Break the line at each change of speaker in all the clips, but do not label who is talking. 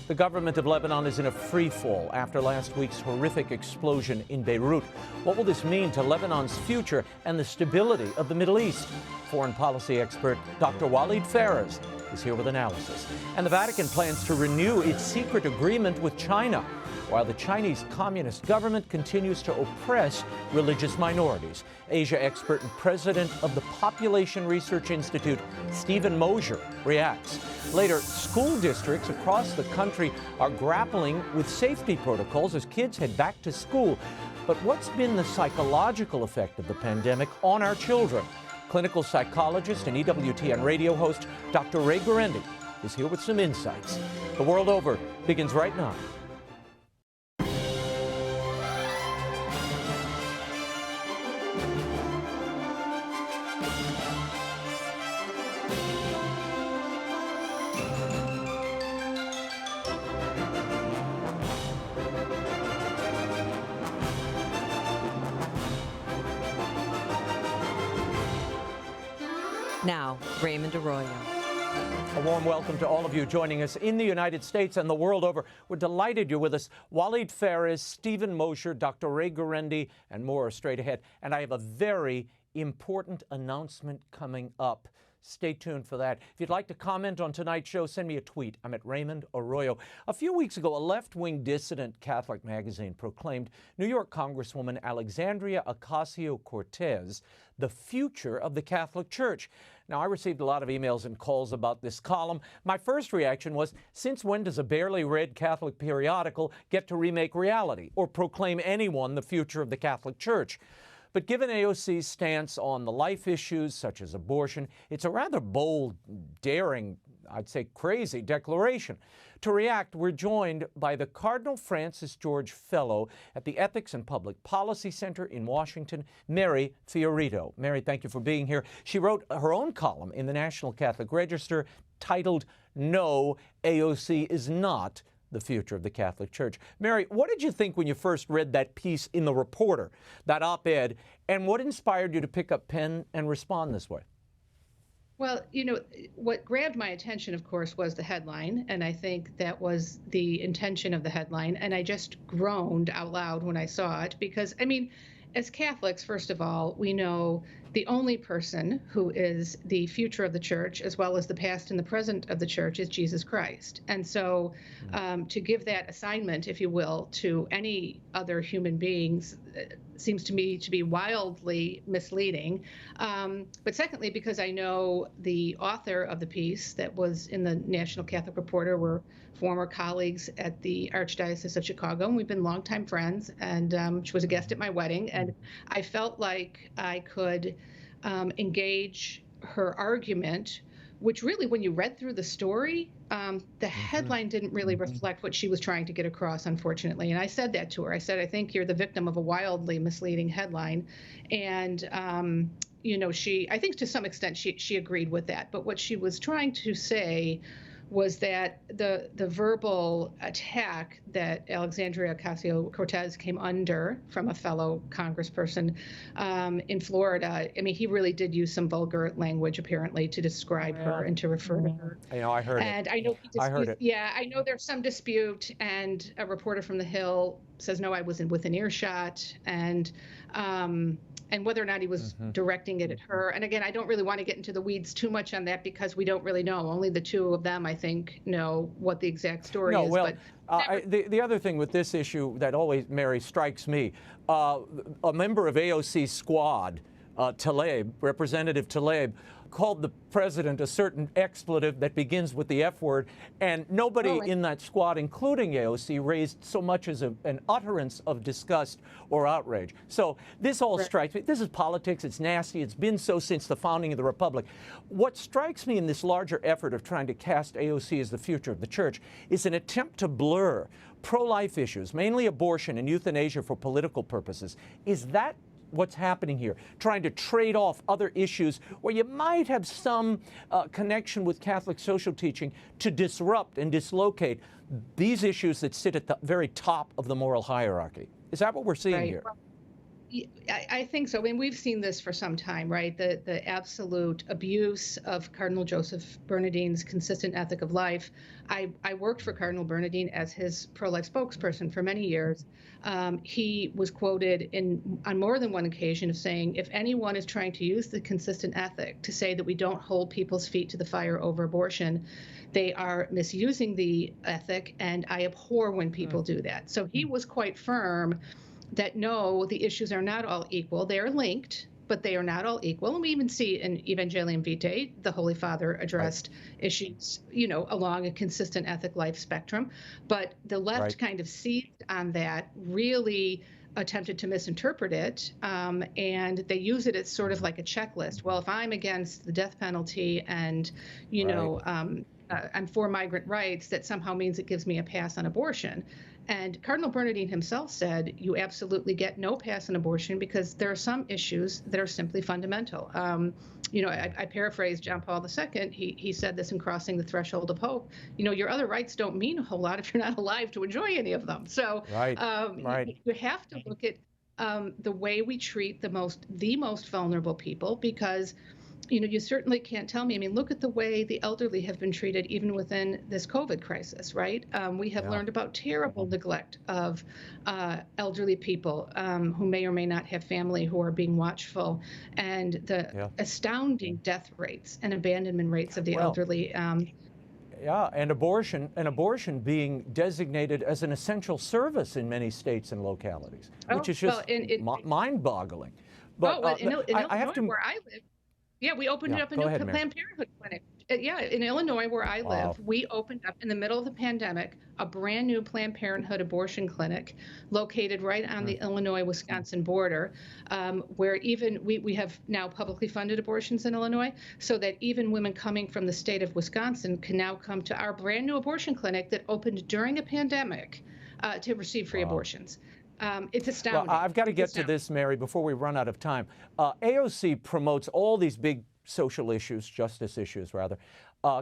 The government of Lebanon is in a free fall after last week's horrific explosion in Beirut. What will this mean to Lebanon's future and the stability of the Middle East? Foreign policy expert Dr. WALID PHARES is here with analysis. And the Vatican plans to renew its secret agreement with China, while the Chinese Communist government continues to oppress religious minorities. Asia expert and president of the Population Research Institute, MOSHER, reacts. Later, school districts across the country are grappling with safety protocols as kids head back to school. But what's been the psychological effect of the pandemic on our children? Clinical psychologist and EWTN Radio host Dr. Ray GUARENDI is here with some insights. The World Over begins right now.
Now, Raymond Arroyo.
A warm welcome to all of you joining us in the United States and the world over. We're delighted you're with us. WALID PHARES, MOSHER, Dr. Ray GUARENDI, and more straight ahead. And I have a very important announcement coming up. Stay tuned for that. If you'd like to comment on tonight's show, send me a tweet. I'm at Raymond Arroyo. A few weeks ago, a left-wing dissident Catholic magazine proclaimed New York Congresswoman Alexandria Ocasio-Cortez the future of the Catholic Church. Now, I received a lot of emails and calls about this column. My first reaction was, since when does a barely read Catholic periodical get to remake reality or proclaim anyone the future of the Catholic Church? But given AOC's stance on the life issues such as abortion, it's a rather bold, daring, I'd say crazy declaration. To react, we're joined by the Cardinal Francis George Fellow at the Ethics and Public Policy Center in Washington, Mary FIORITO. Mary, thank you for being here. She wrote her own column in the National Catholic Register titled, "No, AOC is not the future of the Catholic Church." Mary, what did you think when you first read that piece in The Reporter, that op-ed, and what inspired you to pick up pen and respond this way?
Well, you know, what grabbed my attention, of course, was the headline, and I think that was the intention of the headline, and I just groaned out loud when I saw it because, I mean, as Catholics, first of all, we know the only person who is the future of the church, as well as the past and the present of the church, is Jesus Christ. And so to give that assignment, if you will, to any other human beings seems to me to be wildly misleading. But secondly, because I know the author of the piece that was in the National Catholic Reporter were former colleagues at the Archdiocese of Chicago, and we've been longtime friends, and she was a guest at my wedding, and I felt like I could engage her argument, which really, when you read through the story, the headline didn't really reflect what she was trying to get across, unfortunately. And I said that to her. I said, I think you're the victim of a wildly misleading headline. And, you know, I think to some extent she agreed with that. But what she was trying to say was that the verbal attack that Alexandria Ocasio-Cortez came under from a fellow congressperson in Florida, I mean, he really did use some vulgar language, apparently, to describe her and to refer to her.
I know, I heard it.
And I know
I heard it.
Yeah, I know there's some dispute, and a reporter from The Hill says, no, I was within earshot, and whether or not he was directing it at her. And again, I don't really want to get into the weeds too much on that because we don't really know. Only the two of them, I think, know what the exact story is.
Well, the other thing with this issue that always, Mary, strikes me, a member of AOC's squad, Tlaib, Representative Tlaib, called the president a certain expletive that begins with the F word, and nobody in that squad, including AOC, raised so much as an utterance of disgust or outrage. So this all strikes me. This is politics. It's nasty. It's been so since the founding of the Republic. What strikes me in this larger effort of trying to cast AOC as the future of the church is an attempt to blur pro-life issues, mainly abortion and euthanasia for political purposes. Is that what's happening here, trying to trade off other issues where you might have some connection with Catholic social teaching to disrupt and dislocate these issues that sit at the very top of the moral hierarchy? Is that what we're seeing here?
I think so. I mean, we've seen this for some time, right? The absolute abuse of Cardinal Joseph Bernardine's consistent ethic of life. I worked for Cardinal Bernardine as his pro-life spokesperson for many years. He was quoted on more than one occasion of saying, if anyone is trying to use the consistent ethic to say that we don't hold people's feet to the fire over abortion, they are misusing the ethic, and I abhor when people do that. So he was quite firm that no, the issues are not all equal. They are linked, but they are not all equal. And we even see in Evangelium Vitae, the Holy Father addressed issues, along a consistent ethic life spectrum. But the left kind of seized on that, really attempted to misinterpret it, and they use it as sort of like a checklist. Well, if I'm against the death penalty and, I'm for migrant rights, that somehow means it gives me a pass on abortion. And Cardinal Bernardine himself said, you absolutely get no pass on abortion because there are some issues that are simply fundamental. I paraphrase John Paul II. He said this in Crossing the Threshold of Hope. Your other rights don't mean a whole lot if you're not alive to enjoy any of them. So you have to look at the way we treat the most vulnerable people, because you certainly can't tell me. I mean, look at the way the elderly have been treated even within this COVID crisis, right? We have learned about terrible neglect of elderly people who may or may not have family who are being watchful, and the astounding death rates and abandonment rates of the elderly.
And abortion being designated as an essential service in many states and localities, which is just mind-boggling. But
in Illinois, where I live, we opened up a new Planned Parenthood clinic. In Illinois, where I live, we opened up in the middle of the pandemic a brand new Planned Parenthood abortion clinic located right on the Illinois-Wisconsin border, where even we have now publicly funded abortions in Illinois, so that even women coming from the state of Wisconsin can now come to our brand new abortion clinic that opened during a pandemic to receive free abortions. It's astounding.
Well, I've got to get to this, Mary, before we run out of time. AOC promotes all these big social issues, justice issues rather,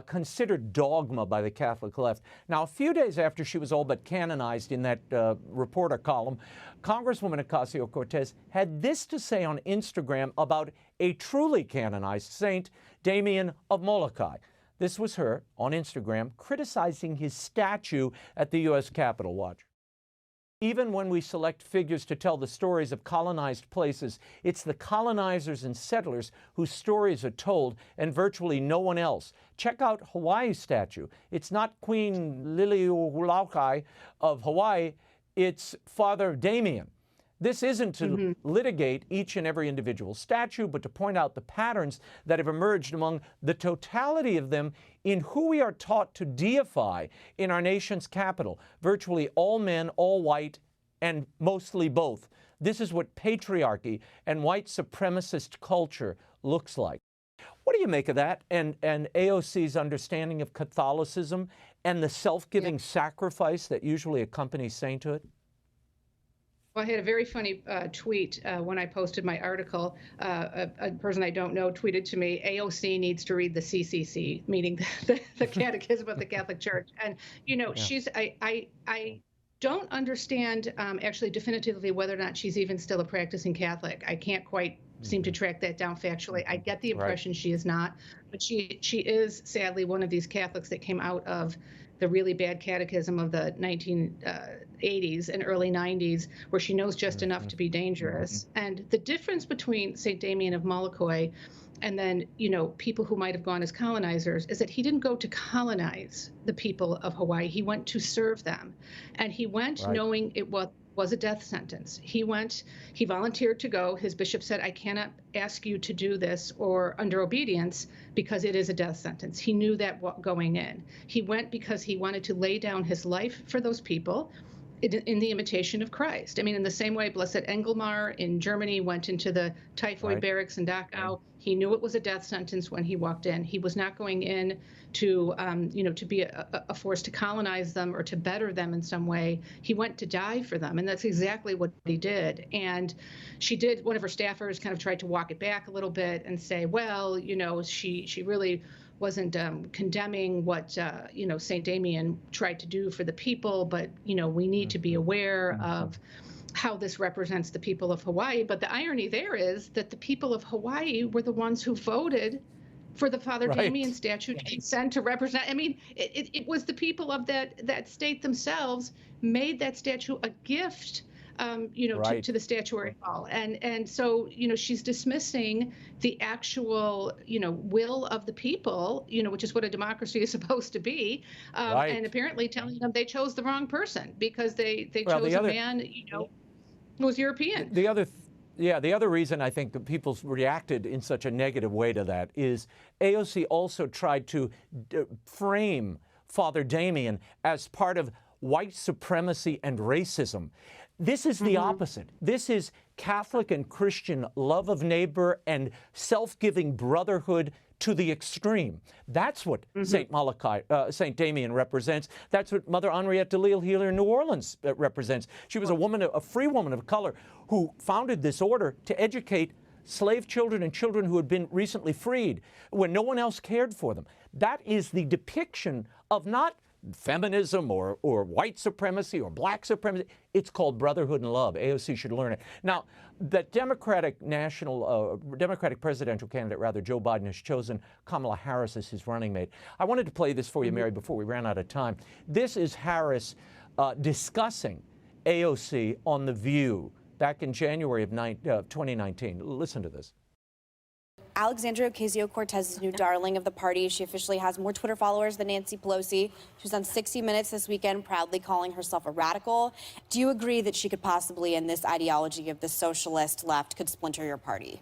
considered dogma by the Catholic left. Now, a few days after she was all but canonized in that reporter column, Congresswoman Ocasio-Cortez had this to say on Instagram about a truly canonized saint, Damien of Molokai. This was her on Instagram criticizing his statue at the U.S. Capitol. Watch. Even when we select figures to tell the stories of colonized places, it's the colonizers and settlers whose stories are told, and virtually no one else. Check out Hawaii's statue. It's not Queen Liliuokalani of Hawaii, it's Father Damien. This isn't to litigate each and every individual statue, but to point out the patterns that have emerged among the totality of them in who we are taught to deify in our nation's capital. Virtually all men, all white, and mostly both. This is what patriarchy and white supremacist culture looks like. What do you make of that and AOC's understanding of Catholicism and the self-giving sacrifice that usually accompanies sainthood?
Well, I had a very funny tweet when I posted my article. A person I don't know tweeted to me, AOC needs to read the CCC, meaning the Catechism of the Catholic Church. And, she's, I don't understand actually definitively whether or not she's even still a practicing Catholic. I can't quite seem to track that down factually. I get the impression she is not, but she is sadly one of these Catholics that came out of the really bad catechism of the 1980s and early 90s, where she knows just enough to be dangerous. And the difference between St. Damien of Molokai and then, people who might have gone as colonizers is that he didn't go to colonize the people of Hawaii. He went to serve them. And he went knowing it was a death sentence. He volunteered to go. His bishop said, I cannot ask you to do this or under obedience because it is a death sentence. He knew that going in. He went because he wanted to lay down his life for those people in the imitation of Christ. I mean, in the same way Blessed Engelmar in Germany went into the typhoid barracks in Dachau. He knew it was a death sentence when he walked in. He was not going in to, to be a force to colonize them or to better them in some way. He went to die for them, and that's exactly what he did. And she did, one of her staffers kind of tried to walk it back a little bit and say, well, she really wasn't condemning what, St. Damien tried to do for the people, but, we need to be aware of how this represents the people of Hawaii. But the irony there is that the people of Hawaii were the ones who voted for the Father
Right.
Damien statue to be sent to represent. I mean, it was the people of that state themselves made that statue a gift,
Right.
to the statuary hall. And so, she's dismissing the actual, will of the people, which is what a democracy is supposed to be,
Right.
and apparently telling them they chose the wrong person because they
Well,
chose a man, who was European.
The other reason I think that people reacted in such a negative way to that is AOC also tried to frame Father Damien as part of white supremacy and racism. This is the opposite. This is Catholic and Christian love of neighbor and self-giving brotherhood to the extreme. That's what St. Damien represents. That's what Mother Henriette DeLille here in New Orleans represents. She was a free woman of color who founded this order to educate slave children and children who had been recently freed when no one else cared for them. That is the depiction of not feminism or white supremacy or black supremacy. It's called brotherhood and love. AOC should learn it. Now, the Democratic presidential candidate, Joe Biden, has chosen Kamala Harris as his running mate. I wanted to play this for you, Mary, before we ran out of time. This is Harris discussing AOC on The View back in January of 2019. Listen to this.
Alexandria Ocasio-Cortez is new darling of the party. She officially has more Twitter followers than Nancy Pelosi. She was on 60 Minutes this weekend, proudly calling herself a radical. Do you agree that she could possibly, in this ideology of the socialist left, could splinter your party?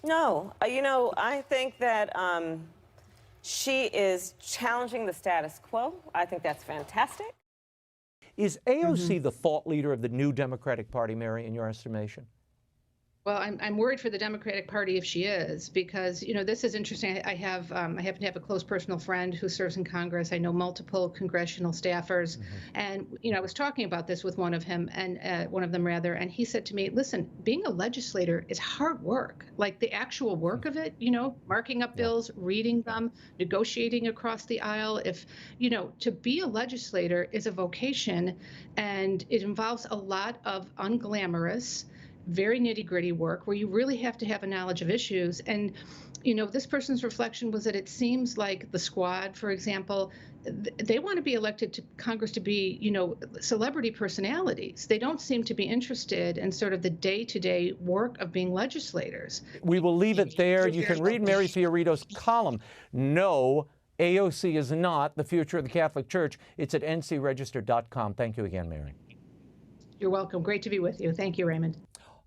No. I think that she is challenging the status quo. I think that's fantastic.
Is AOC the thought leader of the new Democratic Party, Mary, in your estimation?
Well, I'm worried for the Democratic Party if she is, because, this is interesting. I happen to have a close personal friend who serves in Congress. I know multiple congressional staffers. And, I was talking about this with one of them, and he said to me, listen, being a legislator is hard work. Like the actual work of it, marking up bills, reading them, negotiating across the aisle. To be a legislator is a vocation, and it involves a lot of unglamorous, very nitty-gritty work where you really have to have a knowledge of issues. And, this person's reflection was that it seems like the Squad, for example, they want to be elected to Congress to be, celebrity personalities. They don't seem to be interested in sort of the day-to-day work of being legislators.
We will leave it there. You can read Mary Fiorito's column. No, AOC is not the future of the Catholic Church. It's at ncregister.com. Thank you again, Mary.
You're welcome. Great to be with you. Thank you, Raymond.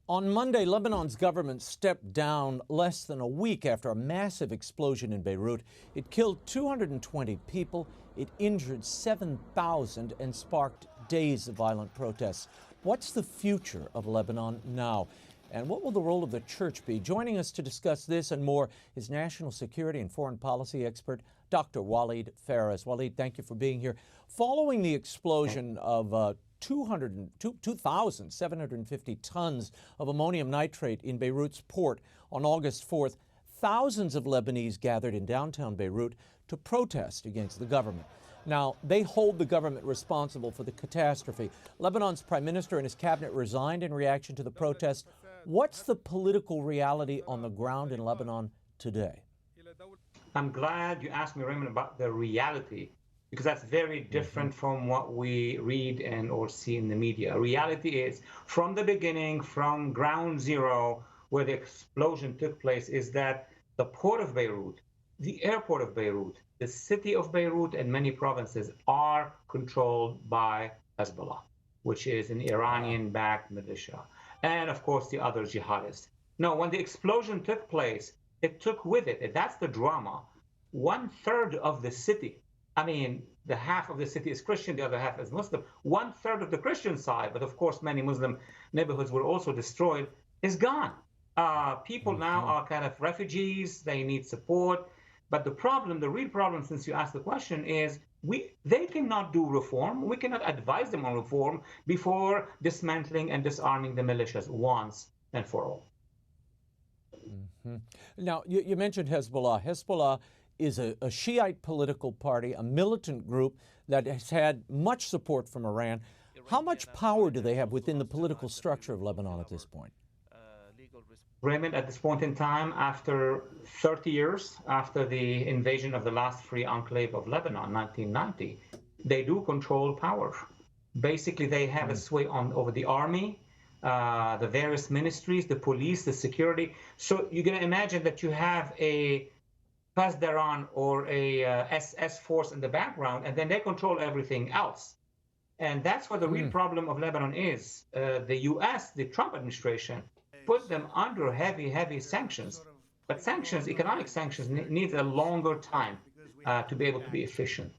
On Monday, Lebanon's government stepped down less than a week after a massive explosion in Beirut. It killed 220 people, it injured 7,000, and sparked days of violent protests. What's the future of Lebanon now? And what will the role of the church be? Joining us to discuss this and more is national security and foreign policy expert Dr. WALID PHARES. WALID, thank you for being here. Following the explosion of 2,750 tons of ammonium nitrate in Beirut's port on August 4th, thousands of Lebanese gathered in downtown Beirut to protest against the government. Now, they hold the government responsible for the catastrophe. Lebanon's prime minister and his cabinet resigned in reaction to the protest. What's the political reality on the ground in Lebanon today?
I'm glad you asked me, Raymond, about the reality, because that's very different from what we read and or see in the media. Reality is, from the beginning, from ground zero, where the explosion took place, is that the port of Beirut, the airport of Beirut, the city of Beirut, and many provinces are controlled by Hezbollah, which is an Iranian-backed militia, and of course the other jihadists. Now, when the explosion took place, it took with it, and that's the drama, 1/3 of the city. I mean, the half of the city is Christian, the other half is Muslim. 1/3 of the Christian side, but of course many Muslim neighborhoods were also destroyed, is gone. People now are kind of refugees, they need support. But the problem, the real problem, since you asked the question, is they cannot do reform. We cannot advise them on reform before dismantling and disarming the militias once and for all.
Now, you mentioned Hezbollah. Hezbollah is a Shiite political party, a militant group that has had much support from Iran. How much power do they have within the political structure of Lebanon at this point?
Raymond, at this point in time, after 30 years after the invasion of the last free enclave of Lebanon, 1990, they do control power. Basically, they have a sway over the army, the various ministries, the police, the security. So you're going to imagine that you have a Pasdaran or a SS force in the background, and then they control everything else. And that's what the real problem of Lebanon is. The U.S., the Trump administration, put them under heavy, heavy sanctions. But sanctions, economic sanctions, need a longer time to be able to be efficient.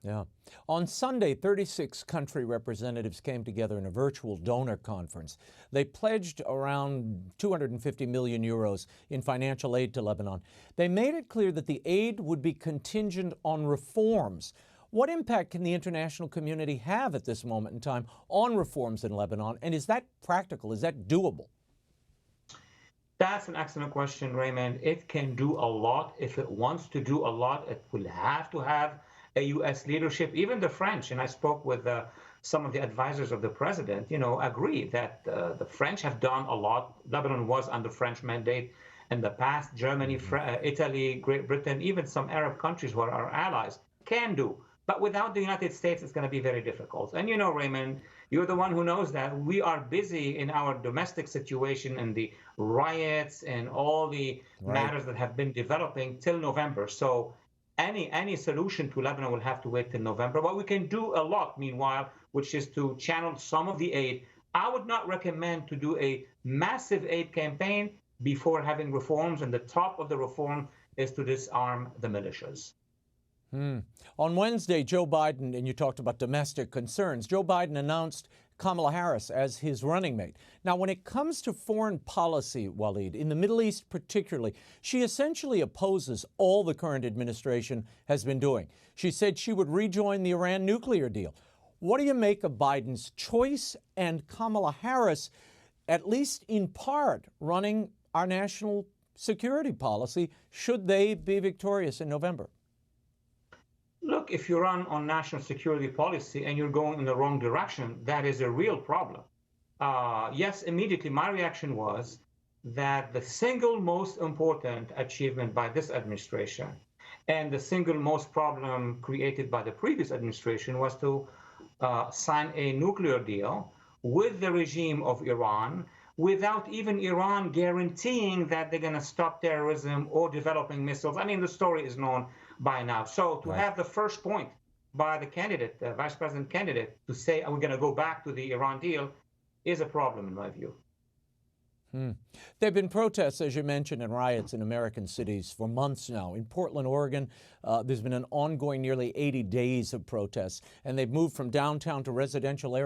Yeah. On Sunday, 36 country representatives came together in a virtual donor conference. They pledged around 250 million euros in financial aid to Lebanon. They made it clear that the aid would be contingent on reforms. What impact can the international community have at this moment in time on reforms in Lebanon? And is that practical? Is that doable?
That's an excellent question, Raymond. It can do a lot. If it wants to do a lot, it will have to have a U.S. leadership. Even the French, and I spoke with some of the advisors of the president, agree that the French have done a lot. Lebanon was under French mandate in the past. Germany, Italy, Great Britain, even some Arab countries who are our allies can do. But without the United States, it's going to be very difficult. And Raymond, you're the one who knows that we are busy in our domestic situation and the riots and all the matters that have been developing till November. So any solution to Lebanon will have to wait till November. But we can do a lot meanwhile, which is to channel some of the aid. I would not recommend to do a massive aid campaign before having reforms. And the top of the reform is to disarm the militias.
On Wednesday, Joe Biden, and you talked about domestic concerns, Joe Biden announced Kamala Harris as his running mate. Now, when it comes to foreign policy, Walid, in the Middle East particularly, she essentially opposes all the current administration has been doing. She said she would rejoin the Iran nuclear deal. What do you make of Biden's choice and Kamala Harris, at least in part, running our national security policy, should they be victorious in November?
Look, if you run on national security policy and you're going in the wrong direction, that is a real problem. Yes, immediately my reaction was that the single most important achievement by this administration and the single most problem created by the previous administration was to sign a nuclear deal with the regime of Iran without even Iran guaranteeing that they're going to stop terrorism or developing missiles. I mean, the story is known by now. So to have the first point by the candidate, the vice president candidate, to say, we're going to go back to the Iran deal is a problem in my view.
There have been protests, as you mentioned, and riots in American cities for months now. In Portland, Oregon, there's been an ongoing nearly 80 days of protests, and they've moved from downtown to residential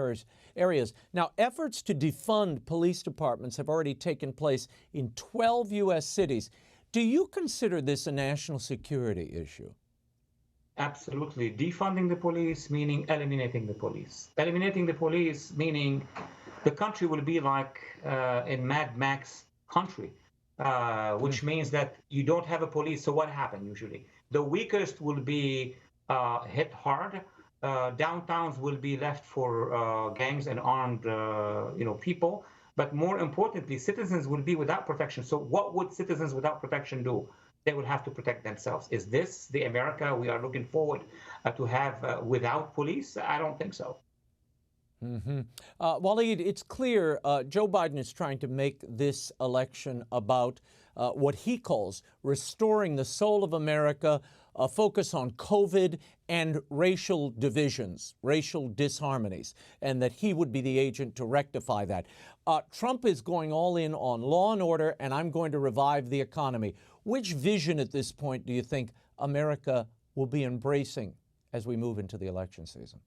areas. Now, efforts to defund police departments have already taken place in 12 U.S. cities. Do you consider this a national security issue?
Absolutely. Defunding the police, meaning eliminating the police. Eliminating the police, meaning the country will be like in Mad Max country, which means that you don't have a police. So what happens usually? The weakest will be hit hard. Downtowns will be left for gangs and armed people. But more importantly, citizens will be without protection. So what would citizens without protection do? They would have to protect themselves. Is this the America we are looking forward to have without police? I don't think so.
Walid, it's clear Joe Biden is trying to make this election about what he calls restoring the soul of America, a focus on COVID and racial divisions, racial disharmonies, and that he would be the agent to rectify that. Trump is going all in on law and order, and I'm going to revive the economy. Which vision at this point do you think America will be embracing as we move into the election season?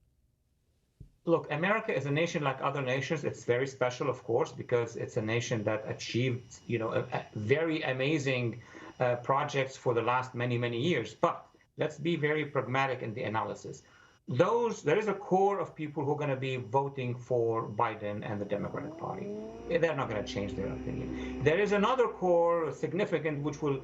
Look, America is a nation like other nations. It's very special, of course, because it's a nation that achieved, very amazing projects for the last many, many years. But let's be very pragmatic in the analysis. There is a core of people who are going to be voting for Biden and the Democratic Party. They're not going to change their opinion. There is another core, significant, which will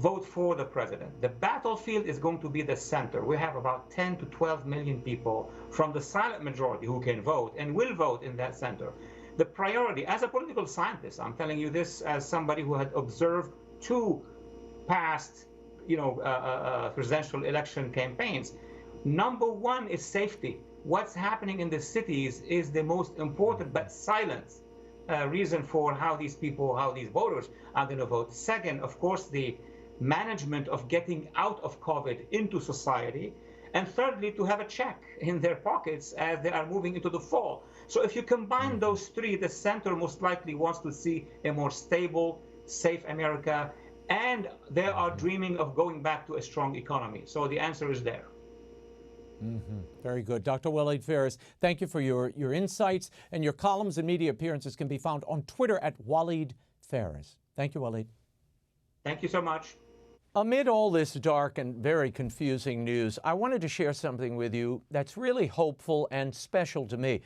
vote for the president. The battlefield is going to be the center. We have about 10 to 12 million people from the silent majority who can vote and will vote in that center. The priority, as a political scientist, I'm telling you this as somebody who had observed two past, presidential election campaigns. Number one is safety. What's happening in the cities is the most important but silent reason for how these voters are going to vote. Second, of course, the management of getting out of COVID into society. And thirdly, to have a check in their pockets as they are moving into the fall. So if you combine those three, the center most likely wants to see a more stable, safe America, and they are dreaming of going back to a strong economy. So the answer is there.
Very good. Dr. WALID PHARES, thank you for your insights, and your columns and media appearances can be found on Twitter at WALID PHARES. Thank you, WALID.
Thank you so much.
Amid all this dark and very confusing news, I wanted to share something with you that's really hopeful and special to me.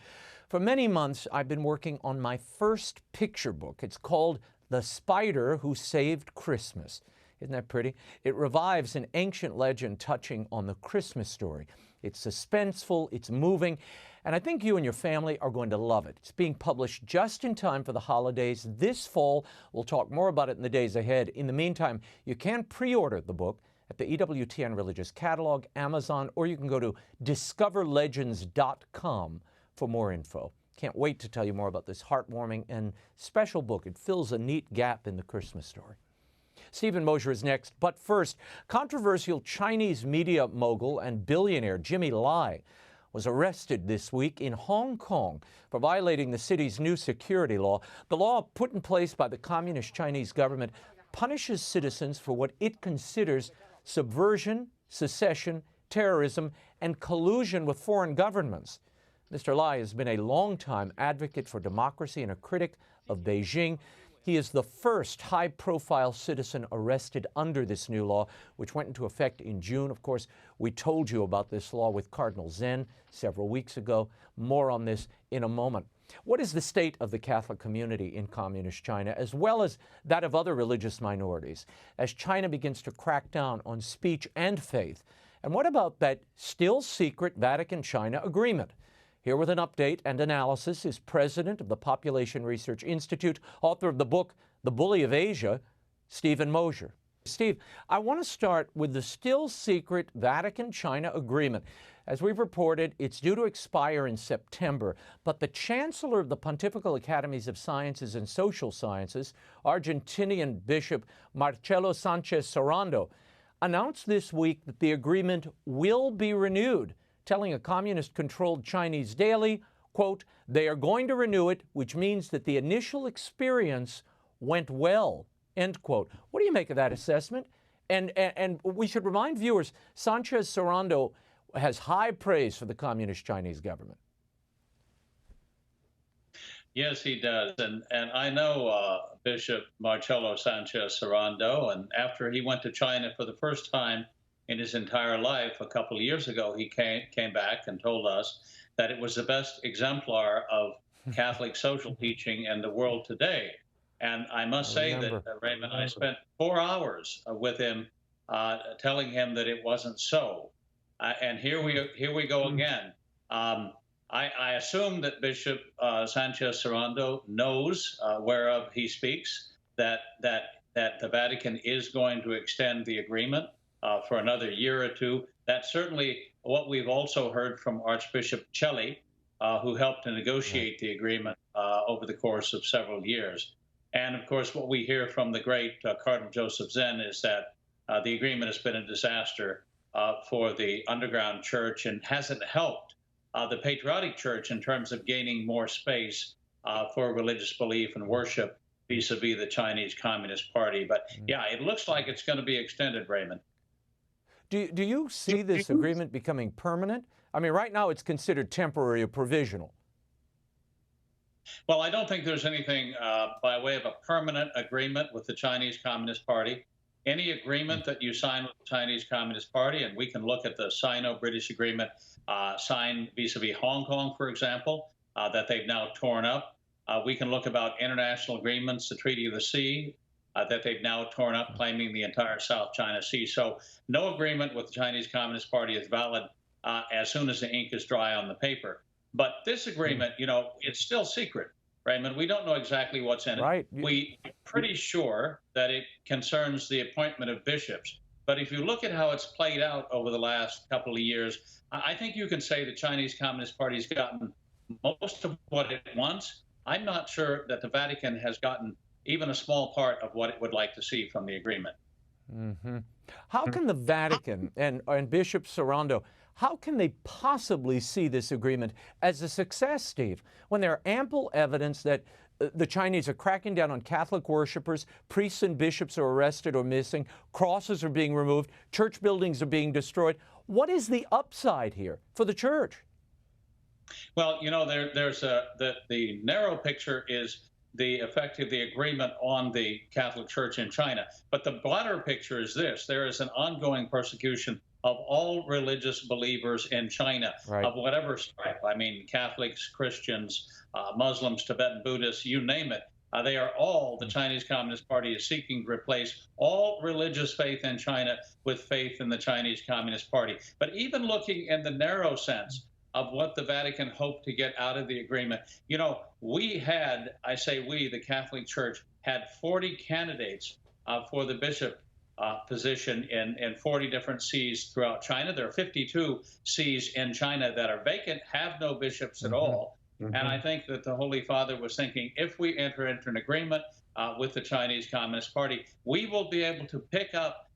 For many months, I've been working on my first picture book. It's called The Spider Who Saved Christmas. Isn't that pretty? It revives an ancient legend touching on the Christmas story. It's suspenseful, it's moving, and I think you and your family are going to love it. It's being published just in time for the holidays this fall. We'll talk more about it in the days ahead. In the meantime, you can pre-order the book at the EWTN Religious Catalog, Amazon, or you can go to discoverlegends.com for more info. Can't wait to tell you more about this heartwarming and special book. It fills a neat gap in the Christmas story. Stephen Mosher is next, but first, controversial Chinese media mogul and billionaire Jimmy Lai was arrested this week in Hong Kong for violating the city's new security law. The law put in place by the Communist Chinese government punishes citizens for what it considers subversion, secession, terrorism, and collusion with foreign governments. Mr. Lai has been a longtime advocate for democracy and a critic of Beijing. He is the first high-profile citizen arrested under this new law, which went into effect in June. Of course, we told you about this law with Cardinal Zen several weeks ago. More on this in a moment. What is the state of the Catholic community in Communist China, as well as that of other religious minorities, as China begins to crack down on speech and faith? And what about that still secret Vatican-China agreement? Here with an update and analysis is president of the Population Research Institute, author of the book, The Bully of Asia, Stephen Mosher. Steve, I want to start with the still secret Vatican-China agreement. As we've reported, it's due to expire in September, but the chancellor of the Pontifical Academies of Sciences and Social Sciences, Argentinian Bishop Marcelo Sanchez Sorando, announced this week that the agreement will be renewed, telling a communist-controlled Chinese daily, quote, they are going to renew it, which means that the initial experience went well, end quote. What do you make of that assessment? And we should remind viewers, Sanchez Sorando has high praise for the Communist Chinese government.
Yes, he does. And I know Bishop Marcelo Sanchez Sorando, and after he went to China for the first time in his entire life, a couple of years ago, he came back and told us that it was the best exemplar of Catholic social teaching in the world today. And I must say that, Raymond, I spent 4 hours with him telling him that it wasn't so. And here we go again. I assume that Bishop Sanchez Sorando knows whereof he speaks, that the Vatican is going to extend the agreement for another year or two. That's certainly what we've also heard from Archbishop Celli, who helped to negotiate the agreement over the course of several years. And of course, what we hear from the great Cardinal Joseph Zen is that the agreement has been a disaster for the underground church and hasn't helped the patriotic church in terms of gaining more space for religious belief and worship vis-a-vis the Chinese Communist Party. But yeah, it looks like it's going to be extended, Raymond.
Do you see this agreement becoming permanent? I mean, right now it's considered temporary or provisional.
Well, I don't think there's anything by way of a permanent agreement with the Chinese Communist Party. Any agreement that you sign with the Chinese Communist Party, and we can look at the Sino-British agreement signed vis-a-vis Hong Kong, for example, that they've now torn up. We can look about international agreements, the Treaty of the Sea, that they've now torn up, claiming the entire South China Sea. So no agreement with the Chinese Communist Party is valid as soon as the ink is dry on the paper. But this agreement, you know, it's still secret, Raymond. We don't know exactly what's in it.
Right.
We're pretty sure that it concerns the appointment of bishops. But if you look at how it's played out over the last couple of years, I think you can say the Chinese Communist Party has gotten most of what it wants. I'm not sure that the Vatican has gotten even a small part of what it would like to see from the agreement.
Mm-hmm. How can the Vatican and Bishop Sarando, how can they possibly see this agreement as a success, Steve, when there are ample evidence that the Chinese are cracking down on Catholic worshipers, priests and bishops are arrested or missing, crosses are being removed, church buildings are being destroyed? What is the upside here for the church?
Well, you know, there's the narrow picture is the effect of the agreement on the Catholic Church in China. But the broader picture is this: there is an ongoing persecution of all religious believers in China,
right,
of whatever stripe. I mean, Catholics, Christians, Muslims, Tibetan Buddhists, you name it. They are all, the Chinese Communist Party is seeking to replace all religious faith in China with faith in the Chinese Communist Party. But even looking in the narrow sense of what the Vatican hoped to get out of the agreement, you know, we had, I say we, the Catholic Church, had 40 candidates for the bishop position in 40 different sees throughout China. There are 52 sees in China that are vacant, have no bishops at all. And I think that the Holy Father was thinking, if we enter into an agreement with the Chinese Communist Party, we will be able to pick up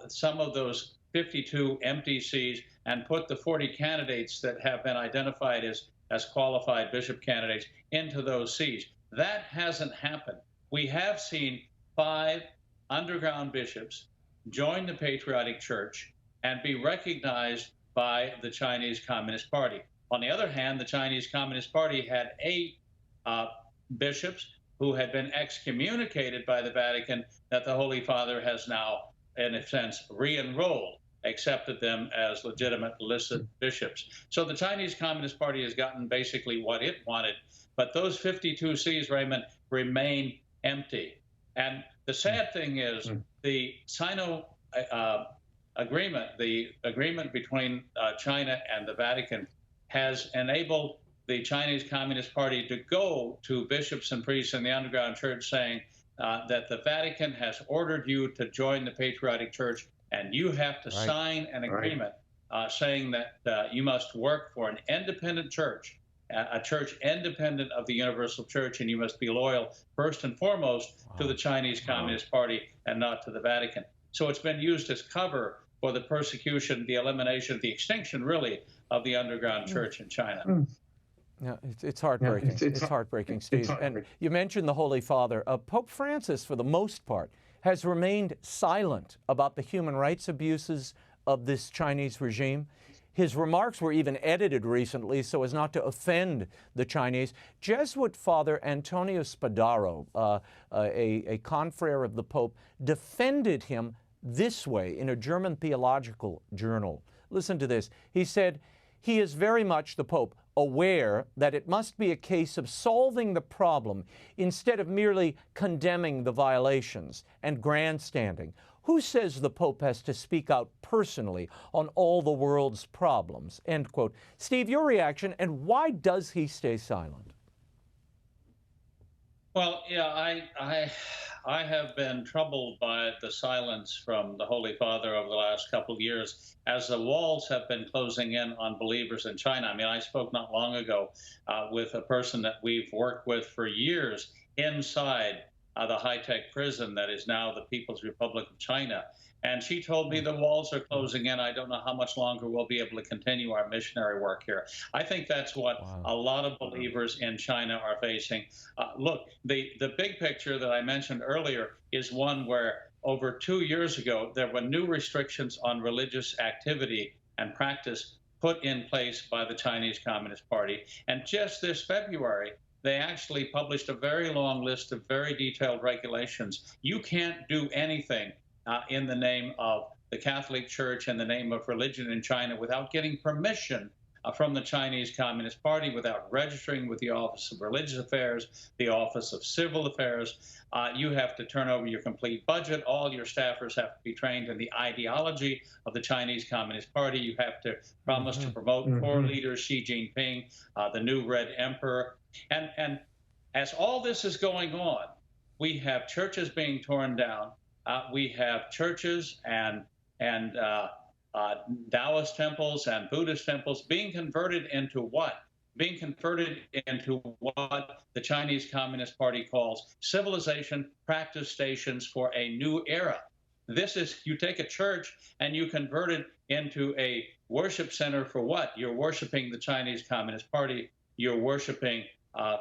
some of those 52 empty sees and put the 40 candidates that have been identified as qualified bishop candidates into those sees. That hasn't happened. We have seen 5 underground bishops join the Patriotic Church and be recognized by the Chinese Communist Party. On the other hand, the Chinese Communist Party had 8 bishops who had been excommunicated by the Vatican that the Holy Father has now, in a sense, re-enrolled, accepted them as legitimate listed bishops. So the Chinese Communist Party has gotten basically what it wanted, but those 52 sees, Raymond, remain empty. And the sad thing is the Sino agreement, the agreement between China and the Vatican, has enabled the Chinese Communist Party to go to bishops and priests in the underground church saying that the Vatican has ordered you to join the Patriotic Church, and you have to sign an agreement saying that you must work for an independent church, a church independent of the Universal Church, and you must be loyal first and foremost to the Chinese Communist Party and not to the Vatican. So it's been used as cover for the persecution, the elimination, the extinction, really, of the underground church in China.
Yeah, it's heartbreaking. Yeah, it's heartbreaking, Steve. And you mentioned the Holy Father. Pope Francis, for the most part, has remained silent about the human rights abuses of this Chinese regime. His remarks were even edited recently so as not to offend the Chinese. Jesuit Father Antonio Spadaro, a confrere of the Pope, defended him this way in a German theological journal. Listen to this. He said, he is very much, the Pope, aware that it must be a case of solving the problem instead of merely condemning the violations and grandstanding. Who says the Pope has to speak out personally on all the world's problems? End quote. Steve, your reaction, and why does he stay silent?
Well, yeah, I have been troubled by the silence from the Holy Father over the last couple of years as the walls have been closing in on believers in China. I mean, I spoke not long ago with a person that we've worked with for years inside the high-tech prison that is now the People's Republic of China. And she told me the walls are closing in. I don't know how much longer we'll be able to continue our missionary work here. I think that's what a lot of believers in China are facing. Look, the big picture that I mentioned earlier is one where over 2 years ago, there were new restrictions on religious activity and practice put in place by the Chinese Communist Party. And just this February, they actually published a very long list of very detailed regulations. You can't do anything in the name of the Catholic Church and the name of religion in China without getting permission from the Chinese Communist Party without registering with the Office of Religious Affairs, the Office of Civil Affairs. You have to turn over your complete budget. All your staffers have to be trained in the ideology of the Chinese Communist Party. You have to promise to promote core leader Xi Jinping, the new Red Emperor. And as all this is going on, we have churches being torn down. We have churches and Taoist temples and Buddhist temples being converted into what? Being converted into what the Chinese Communist Party calls civilization practice stations for a new era. This is, you take a church and you convert it into a worship center for what? You're worshiping the Chinese Communist Party. You're worshiping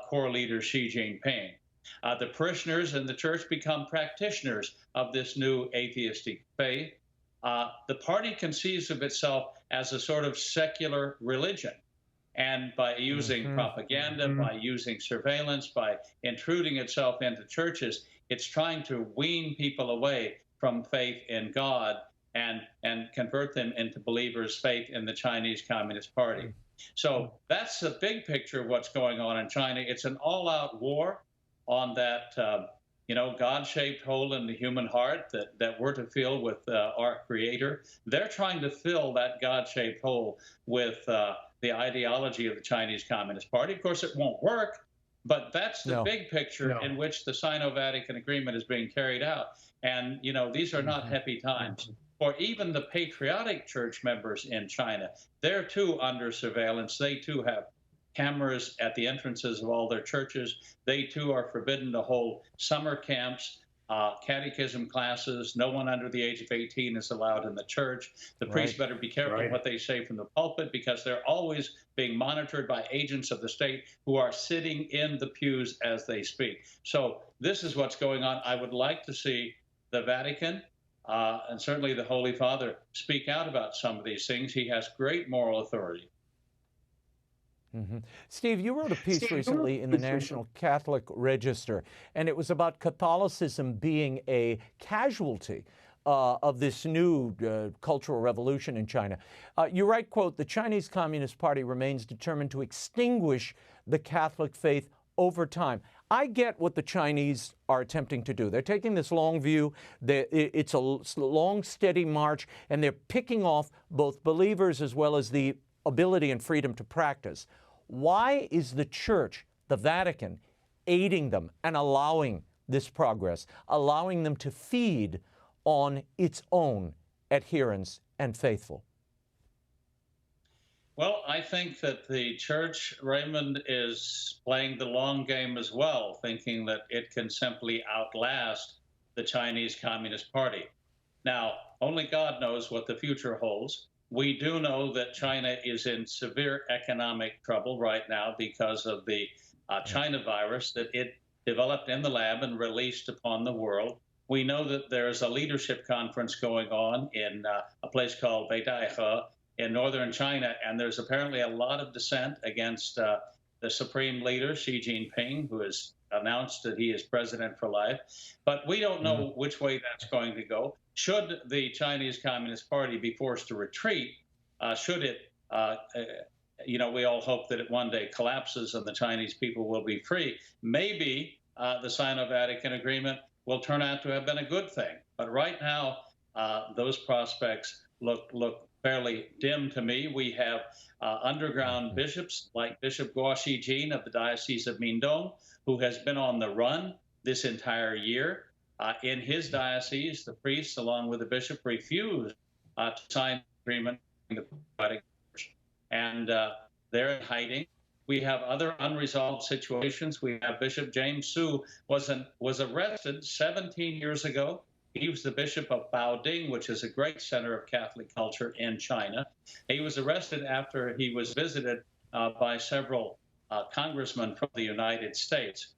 core leader Xi Jinping. The parishioners in the church become practitioners of this new atheistic faith. The party conceives of itself as a sort of secular religion. And by using propaganda, by using surveillance, by intruding itself into churches, it's trying to wean people away from faith in God and convert them into believers' faith in the Chinese Communist Party. So that's the big picture of what's going on in China. It's an all-out war on that God-shaped hole in the human heart that we're to fill with our Creator. They're trying to fill that God-shaped hole with the ideology of the Chinese Communist Party. Of course, it won't work, but that's the big picture in which the Sino-Vatican Agreement is being carried out. And, these are not happy times. For even the patriotic church members in China, they're too under surveillance. They too have cameras at the entrances of all their churches. They too are forbidden to hold summer camps, catechism classes. No one under the age of 18 is allowed in the church. The priests better be careful what they say from the pulpit, because they're always being monitored by agents of the state who are sitting in the pews as they speak. So this is what's going on. I would like to see the Vatican and certainly the Holy Father speak out about some of these things. He has great moral authority.
Steve, you wrote a piece recently in the National Catholic Register, and it was about Catholicism being a casualty of this new cultural revolution in China. You write, quote, "The Chinese Communist Party remains determined to extinguish the Catholic faith over time." I get what the Chinese are attempting to do. They're taking this long view. It's a long, steady march, and they're picking off both believers as well as the ability and freedom to practice. Why is the Church, the Vatican, aiding them and allowing this progress, allowing them to feed on its own adherents and faithful?
Well, I think that the Church, Raymond, is playing the long game as well, thinking that it can simply outlast the Chinese Communist Party. Now, only God knows what the future holds. We do know that China is in severe economic trouble right now because of the China virus that it developed in the lab and released upon the world. We know that there is a leadership conference going on in a place called Beirut in northern China, and there's apparently a lot of dissent against the supreme leader, Xi Jinping, who has announced that he is president for life. But we don't know which way that's going to go. Should the Chinese Communist Party be forced to retreat, should it, we all hope that it one day collapses and the Chinese people will be free, maybe the Sino-Vatican Agreement will turn out to have been a good thing. But right now, those prospects look fairly dim to me. We have underground bishops like Bishop Guo Shijin of the Diocese of Mindong, who has been on the run this entire year. In his diocese, the priests, along with the bishop, refused to sign the agreement with the Vatican Church, and they're in hiding. We have other unresolved situations. We have Bishop James Su was arrested 17 years ago. He was the bishop of Baoding, which is a great center of Catholic culture in China. He was arrested after he was visited by several congressmen from the United States.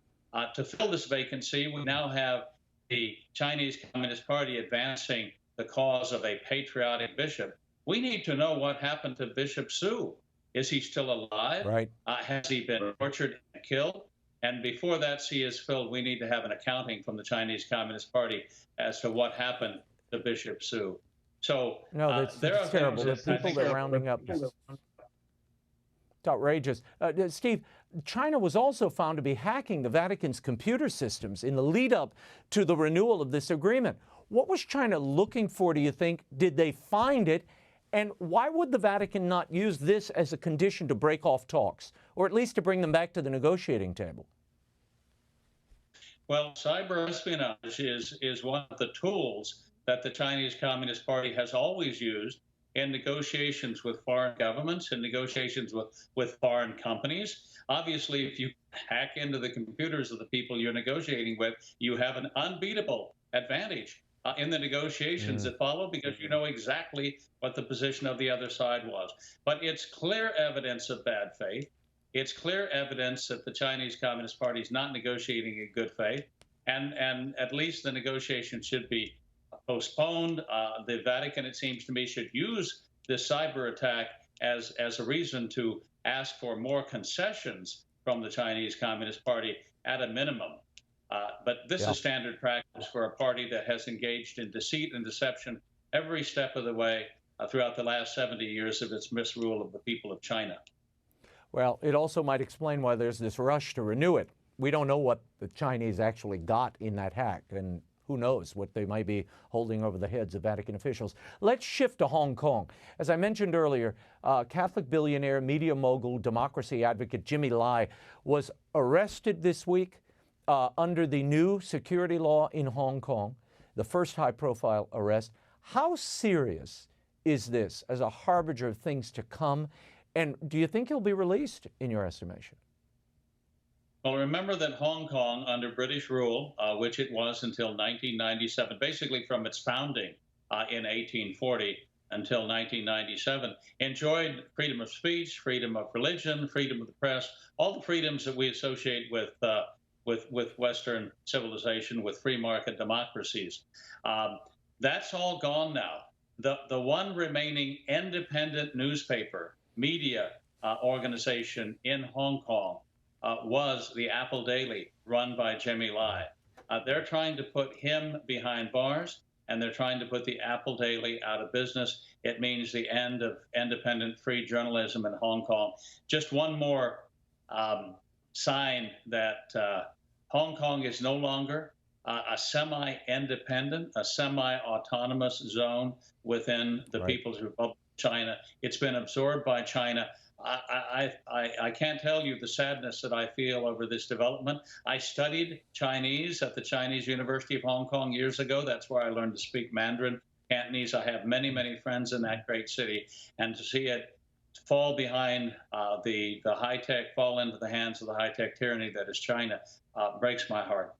To fill this vacancy, we now have the Chinese Communist Party advancing the cause of a patriotic bishop. We need to know what happened to Bishop Su. Is he still alive?
Right.
Has he been tortured and killed? And before that sea is filled, we need to have an accounting from the Chinese Communist Party as to what happened to Bishop Su. So
no, that's
there are
terrible. The
things that
people they're rounding up. It's outrageous. Steve, China was also found to be hacking the Vatican's computer systems in the lead up to the renewal of this agreement. What was China looking for, do you think? Did they find it? And why would the Vatican not use this as a condition to break off talks, or at least to bring them back to the negotiating table?
Well, cyber espionage is one of the tools that the Chinese Communist Party has always used in negotiations with foreign governments and negotiations with foreign companies. Obviously, if you hack into the computers of the people you're negotiating with, you have an unbeatable advantage in the negotiations that follow, because you know exactly what the position of the other side was. But it's clear evidence of bad faith. It's clear evidence that the Chinese Communist Party is not negotiating in good faith, and at least the negotiation should be postponed. The Vatican, it seems to me, should use this cyber attack as a reason to ask for more concessions from the Chinese Communist Party at a minimum. But this is standard practice for a party that has engaged in deceit and deception every step of the way throughout the last 70 years of its misrule of the people of China.
Well, it also might explain why there's this rush to renew it. We don't know what the Chinese actually got in that hack, and who knows what they might be holding over the heads of Vatican officials. Let's shift to Hong Kong. As I mentioned earlier, Catholic billionaire, media mogul, democracy advocate Jimmy Lai was arrested this week under the new security law in Hong Kong, the first high-profile arrest. How serious is this as a harbinger of things to come? And do you think he'll be released, in your estimation?
Well, remember that Hong Kong, under British rule, which it was until 1997, basically from its founding in 1840 until 1997, enjoyed freedom of speech, freedom of religion, freedom of the press, all the freedoms that we associate with Western civilization, with free market democracies. That's all gone now. The one remaining independent newspaper, media organization in Hong Kong was the Apple Daily, run by Jimmy Lai. They're trying to put him behind bars, and they're trying to put the Apple Daily out of business. It means the end of independent free journalism in Hong Kong. Just one more sign that Hong Kong is no longer a semi-independent, a semi-autonomous zone within the People's Republic of China. It's been absorbed by China. I can't tell you the sadness that I feel over this development. I studied Chinese at the Chinese University of Hong Kong years ago. That's where I learned to speak Mandarin, Cantonese. I have many, many friends in that great city. And to see it fall behind the high-tech, fall into the hands of the high-tech tyranny that is China, breaks my heart.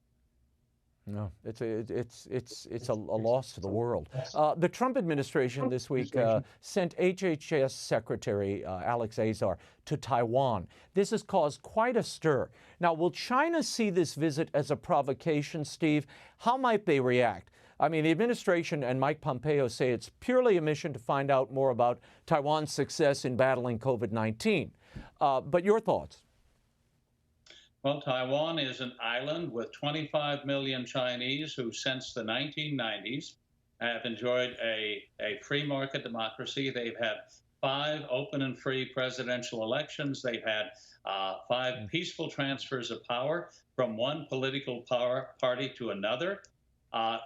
No, it's a loss to the world. The Trump administration this week sent HHS Secretary Alex Azar to Taiwan. This has caused quite a stir. Now, will China see this visit as a provocation, Steve? How might they react? I mean, the administration and Mike Pompeo say it's purely a mission to find out more about Taiwan's success in battling COVID-19. But your thoughts?
Well, Taiwan is an island with 25 million Chinese who, since the 1990s, have enjoyed a free market democracy. They've had 5 open and free presidential elections. They've had 5 peaceful transfers of power from one political party to another.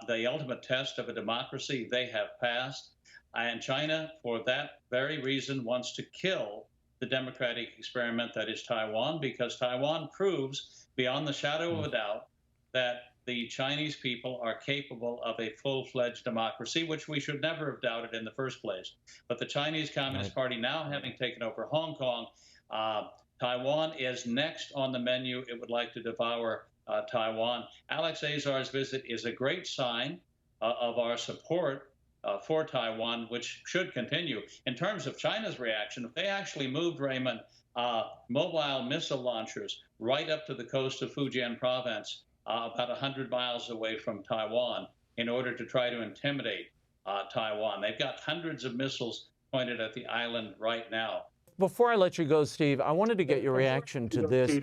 The ultimate test of a democracy they have passed. And China, for that very reason, wants to kill the democratic experiment that is Taiwan, because Taiwan proves beyond the shadow of a doubt that the Chinese people are capable of a full-fledged democracy, which we should never have doubted in the first place. But the Chinese Communist Party now having taken over Hong Kong, Taiwan is next on the menu. It would like to devour Taiwan. Alex Azar's visit is a great sign of our support for Taiwan, which should continue. In terms of China's reaction, if they actually moved, Raymond, mobile missile launchers right up to the coast of Fujian province, about 100 miles away from Taiwan, in order to try to intimidate Taiwan. They've got hundreds of missiles pointed at the island right now.
Before I let you go, Steve, I wanted to get your reaction to this.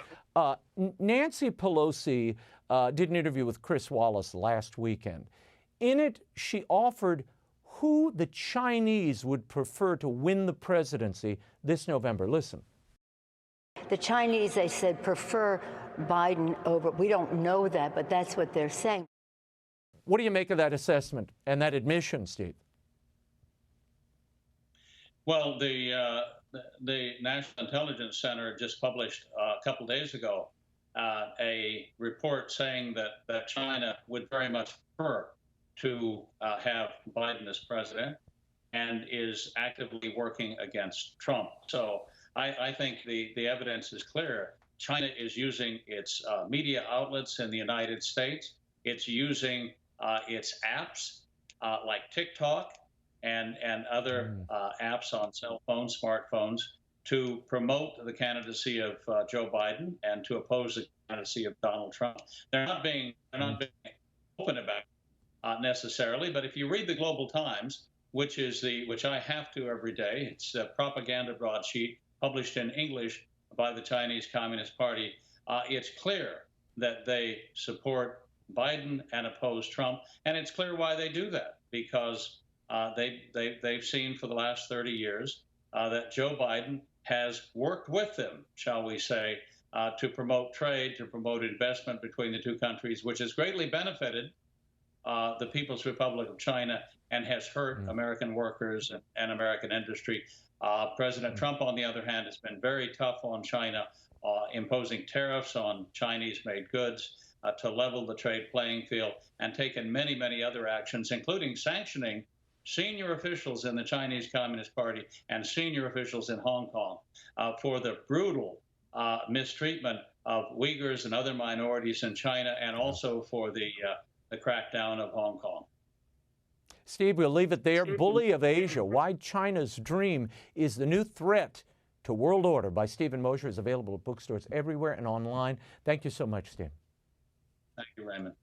Nancy Pelosi did an interview with Chris Wallace last weekend. In it, she offered who the Chinese would prefer to win the presidency this November. Listen.
The Chinese, they said, prefer Biden over. We don't know that, but that's what they're saying.
What do you make of that assessment and that admission, Steve?
Well, the National Intelligence Center just published a couple days ago a report saying that China would very much prefer to have Biden as president and is actively working against Trump. So I think the evidence is clear. China is using its media outlets in the United States. It's using its apps like TikTok and other apps on cell phones, smartphones, to promote the candidacy of Joe Biden and to oppose the candidacy of Donald Trump. They're not being open about it necessarily, but if you read the Global Times, which I have to every day, it's a propaganda broadsheet published in English by the Chinese Communist Party, it's clear that they support Biden and oppose Trump, and it's clear why they do that, because they've seen for the last 30 years that Joe Biden has worked with them, shall we say, to promote trade, to promote investment between the two countries, which has greatly benefited the People's Republic of China and has hurt American workers and American industry. President Trump, on the other hand, has been very tough on China, imposing tariffs on Chinese-made goods to level the trade playing field, and taken many, many other actions, including sanctioning senior officials in the Chinese Communist Party and senior officials in Hong Kong for the brutal mistreatment of Uyghurs and other minorities in China, and also for the crackdown of Hong Kong.
Steve, we'll leave it there. Bully of Asia, Why China's Dream is the New Threat to World Order by Stephen Mosher is available at bookstores everywhere and online. Thank you so much, Steve.
Thank you, Raymond.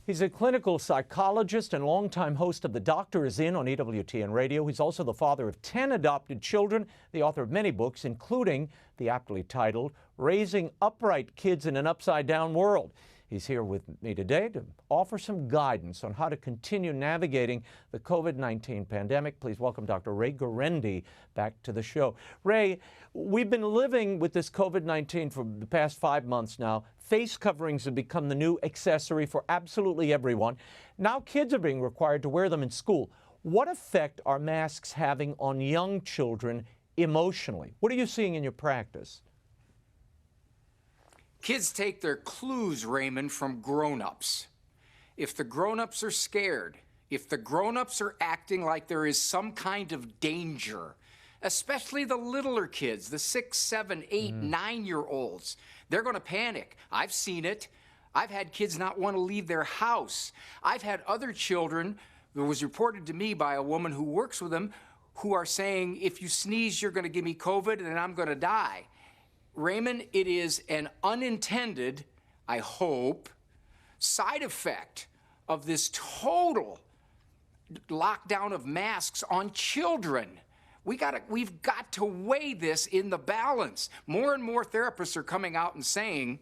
He's a clinical psychologist and longtime host of The Doctor Is In on EWTN Radio. He's also the father of 10 adopted children, the author of many books, including the aptly titled Raising Upright Kids in an Upside-Down World. He's here with me today to offer some guidance on how to continue navigating the COVID-19 pandemic. Please welcome Dr. Ray Guarendi back to the show. Ray, we've been living with this COVID-19 for the past 5 months now. Face coverings have become the new accessory for absolutely everyone. Now kids are being required to wear them in school. What effect are masks having on young children emotionally? What are you seeing in your practice?
Kids take their clues, Raymond, from grown-ups. If the grown-ups are scared, if the grown-ups are acting like there is some kind of danger, especially the littler kids, the 6, 7, 8, 9-year-olds, they're going to panic. I've seen it. I've had kids not want to leave their house. I've had other children, it was reported to me by a woman who works with them, who are saying, if you sneeze, you're going to give me COVID and I'm going to die. Raymond, it is an unintended, I hope, side effect of this total lockdown of masks on children. We've got to weigh this in the balance. More and more therapists are coming out and saying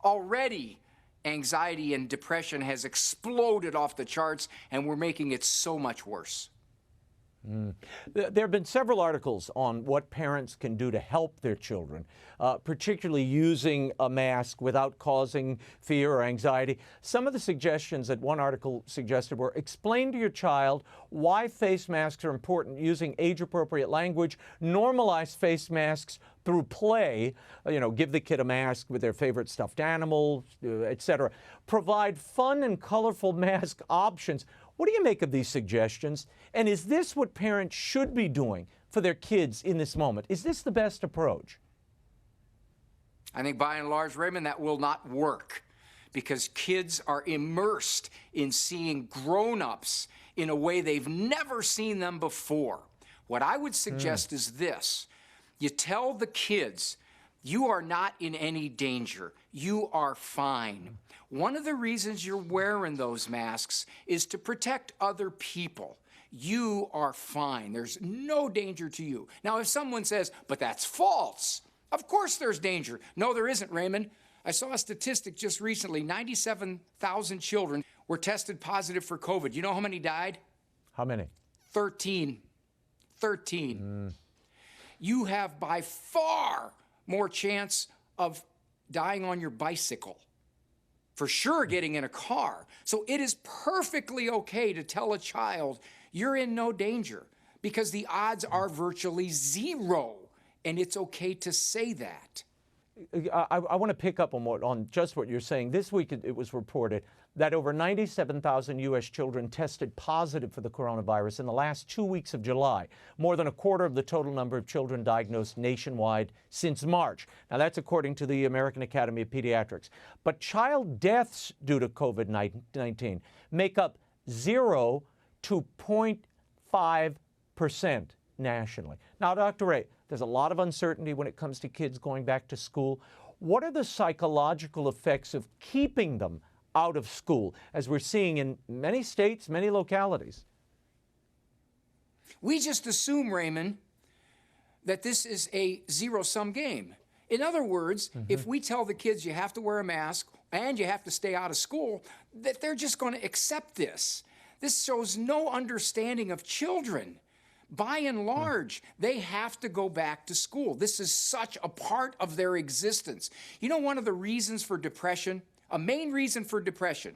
already anxiety and depression has exploded off the charts, and we're making it so much worse.
There have been several articles on what parents can do to help their children, particularly using a mask without causing fear or anxiety. Some of the suggestions that one article suggested were explain to your child why face masks are important using age-appropriate language, normalize face masks through play, give the kid a mask with their favorite stuffed animal, etc. Provide fun and colorful mask options. What do you make of these suggestions? And is this what parents should be doing for their kids in this moment? Is this the best approach?
I think by and large, Raymond, that will not work because kids are immersed in seeing grown-ups in a way they've never seen them before. What I would suggest is this. You tell the kids, you are not in any danger. You are fine. One of the reasons you're wearing those masks is to protect other people. You are fine. There's no danger to you. Now, if someone says, but that's false, of course there's danger. No, there isn't, Raymond. I saw a statistic just recently. 97,000 children were tested positive for COVID. You know how many died?
How many?
13. 13. You have by far more chance of dying on your bicycle. For sure getting in a car. So it is perfectly okay to tell a child you're in no danger because the odds are virtually zero, and it's okay to say that.
I want to pick up on just what you're saying. This week it was reported that over 97,000 U.S. children tested positive for the coronavirus in the last 2 weeks of July, more than a quarter of the total number of children diagnosed nationwide since March. Now, that's according to the American Academy of Pediatrics. But child deaths due to COVID-19 make up 0 to 0.5% nationally. Now, Dr. Ray, there's a lot of uncertainty when it comes to kids going back to school. What are the psychological effects of keeping them out of school, as we're seeing in many states, many localities?
We just assume, Raymond, that this is a zero-sum game. In other words, if we tell the kids you have to wear a mask and you have to stay out of school, that they're just going to accept this. This shows no understanding of children. By and large, they have to go back to school. This is such a part of their existence. You know, one of the reasons for depression, a main reason for depression,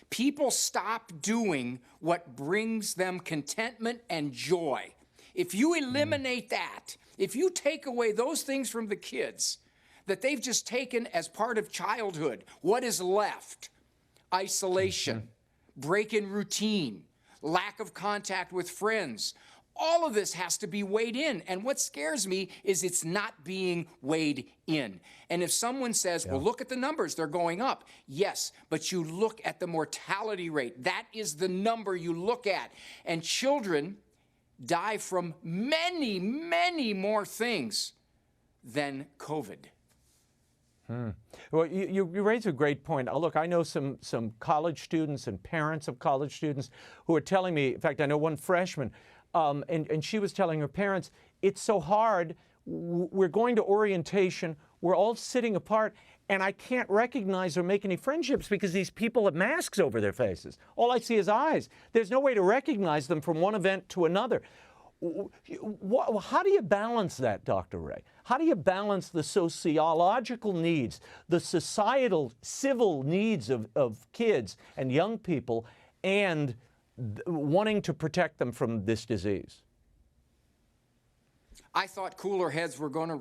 people stop doing what brings them contentment and joy. If you eliminate that, if you take away those things from the kids that they've just taken as part of childhood, what is left? Isolation, break in routine, lack of contact with friends. All of this has to be weighed in. And what scares me is it's not being weighed in. And if someone says, well, look at the numbers, they're going up. Yes, but you look at the mortality rate. That is the number you look at. And children die from many, many more things than COVID.
Well, you raise a great point. Look, I know some college students and parents of college students who are telling me, in fact, I know one freshman, and she was telling her parents, it's so hard, we're going to orientation, we're all sitting apart, and I can't recognize or make any friendships because these people have masks over their faces. All I see is eyes. There's no way to recognize them from one event to another. How do you balance that, Dr. Ray? How do you balance the sociological needs, the societal, civil needs of kids and young people, and wanting to protect them from this disease?
I thought cooler heads were going to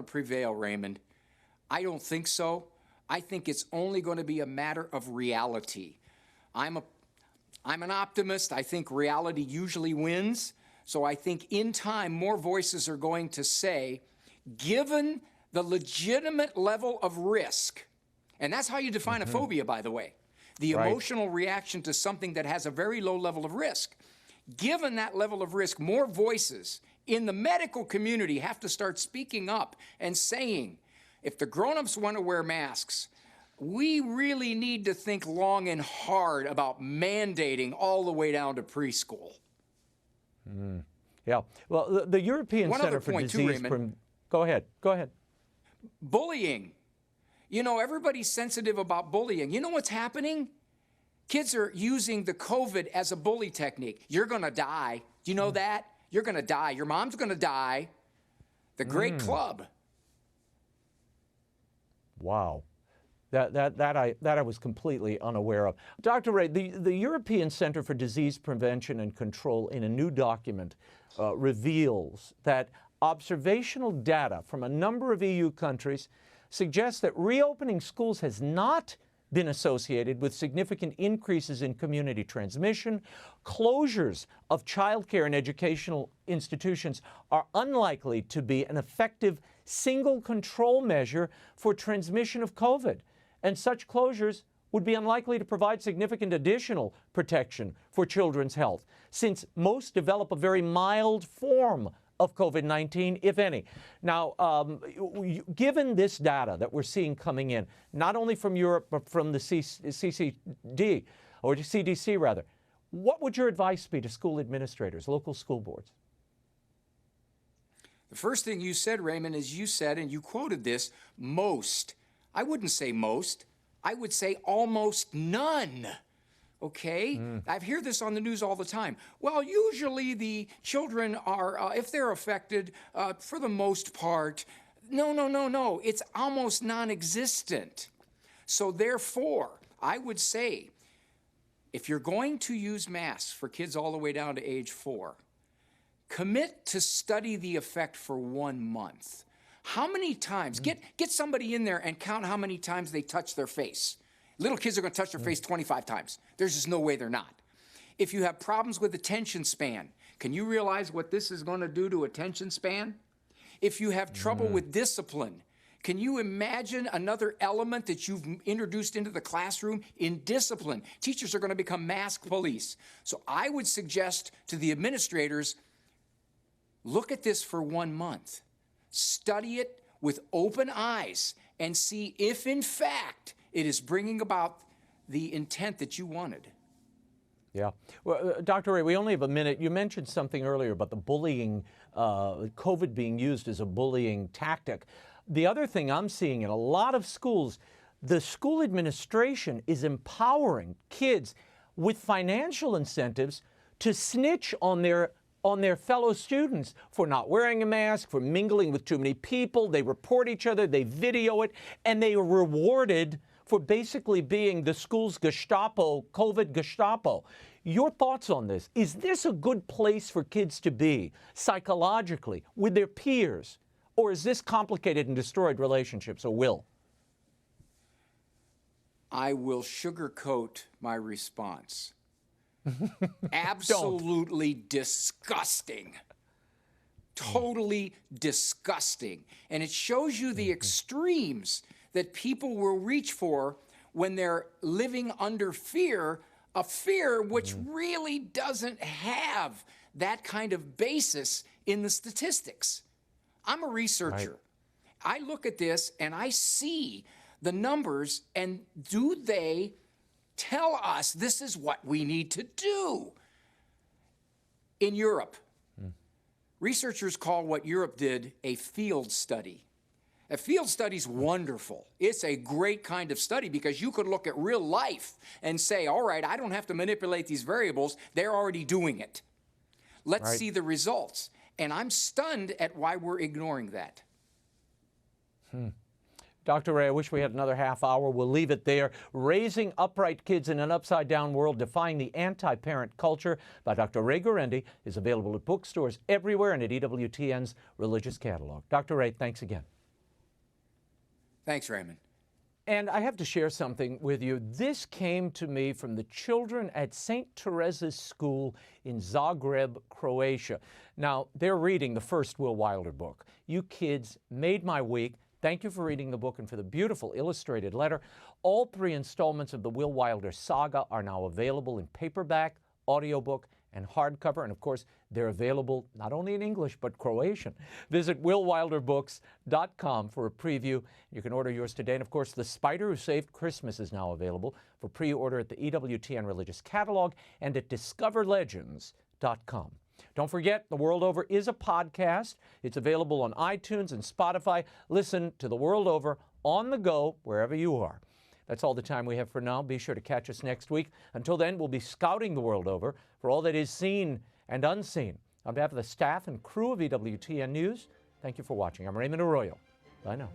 prevail, Raymond. I don't think so. I think it's only going to be a matter of reality. I'm an optimist. I think reality usually wins. So I think in time, more voices are going to say, given the legitimate level of risk, and that's how you define a phobia, by the way, the emotional reaction to something that has a very low level of risk. Given that level of risk, more voices in the medical community have to start speaking up and saying, if the grown-ups want to wear masks, we really need to think long and hard about mandating all the way down to preschool.
Yeah. Well, the European Center for Disease... Go ahead.
Bullying. You know, everybody's sensitive about bullying. You know what's happening? Kids are using the COVID as a bully technique. You're going to die. Do you know that? You're going to die. Your mom's going to die. The great club.
Wow. That I was completely unaware of. Dr. Ray, the European Center for Disease Prevention and Control in a new document reveals that observational data from a number of EU countries suggests that reopening schools has not been associated with significant increases in community transmission. Closures of childcare and educational institutions are unlikely to be an effective single control measure for transmission of COVID. And such closures would be unlikely to provide significant additional protection for children's health, since most develop a very mild form of COVID-19, if any. Now, given this data that we're seeing coming in, not only from Europe, but from the CCD, or CDC rather, what would your advice be to school administrators, local school boards?
The first thing you said, Raymond, is you said, and you quoted this, most. I wouldn't say most. I would say almost none. Okay? I hear this on the news all the time. Well, usually the children are, if they're affected, for the most part, No. It's almost non-existent. So therefore, I would say, if you're going to use masks for kids all the way down to age 4, commit to study the effect for 1 month. How many times? Get somebody in there and count how many times they touch their face. Little kids are going to touch their face 25 times. There's just no way they're not. If you have problems with attention span, can you realize what this is going to do to attention span? If you have trouble with discipline, can you imagine another element that you've introduced into the classroom in discipline? Teachers are going to become mask police. So I would suggest to the administrators, look at this for 1 month. Study it with open eyes and see if, in fact, it is bringing about the intent that you wanted.
Yeah. Well, Dr. Ray, we only have a minute. You mentioned something earlier about the bullying, COVID being used as a bullying tactic. The other thing I'm seeing in a lot of schools, the school administration is empowering kids with financial incentives to snitch on their fellow students for not wearing a mask, for mingling with too many people. They report each other, they video it, and they are rewarded for basically being the school's Gestapo, COVID Gestapo. Your thoughts on this? Is this a good place for kids to be psychologically with their peers? Or is this complicated and destroyed relationships, or will?
I will sugarcoat my response. Absolutely disgusting. Totally disgusting. And it shows you the extremes that people will reach for when they're living under fear, a fear which really doesn't have that kind of basis in the statistics. I'm a researcher. Right. I look at this and I see the numbers, and do they tell us this is what we need to do? In Europe, researchers call what Europe did a field study. A field study's wonderful. It's a great kind of study because you could look at real life and say, all right, I don't have to manipulate these variables. They're already doing it. Let's see the results. And I'm stunned at why we're ignoring that.
Dr. Ray, I wish we had another half hour. We'll leave it there. Raising Upright Kids in an Upside-Down World, Defying the Anti-Parent Culture by Dr. Ray Guarendi is available at bookstores everywhere and at EWTN's Religious Catalog. Dr. Ray, thanks again.
Thanks, Raymond.
And I have to share something with you. This came to me from the children at St. Teresa's School in Zagreb, Croatia. Now, they're reading the first Will Wilder book. You kids made my week. Thank you for reading the book and for the beautiful illustrated letter. All 3 installments of the Will Wilder saga are now available in paperback, audiobook, and hardcover. And of course, they're available not only in English, but Croatian. Visit willwilderbooks.com for a preview. You can order yours today. And of course, The Spider Who Saved Christmas is now available for pre-order at the EWTN Religious Catalog and at discoverlegends.com. Don't forget, The World Over is a podcast. It's available on iTunes and Spotify. Listen to The World Over on the go, wherever you are. That's all the time we have for now. Be sure to catch us next week. Until then, we'll be scouting the world over for all that is seen and unseen. On behalf of the staff and crew of EWTN News, thank you for watching. I'm Raymond Arroyo. Bye now.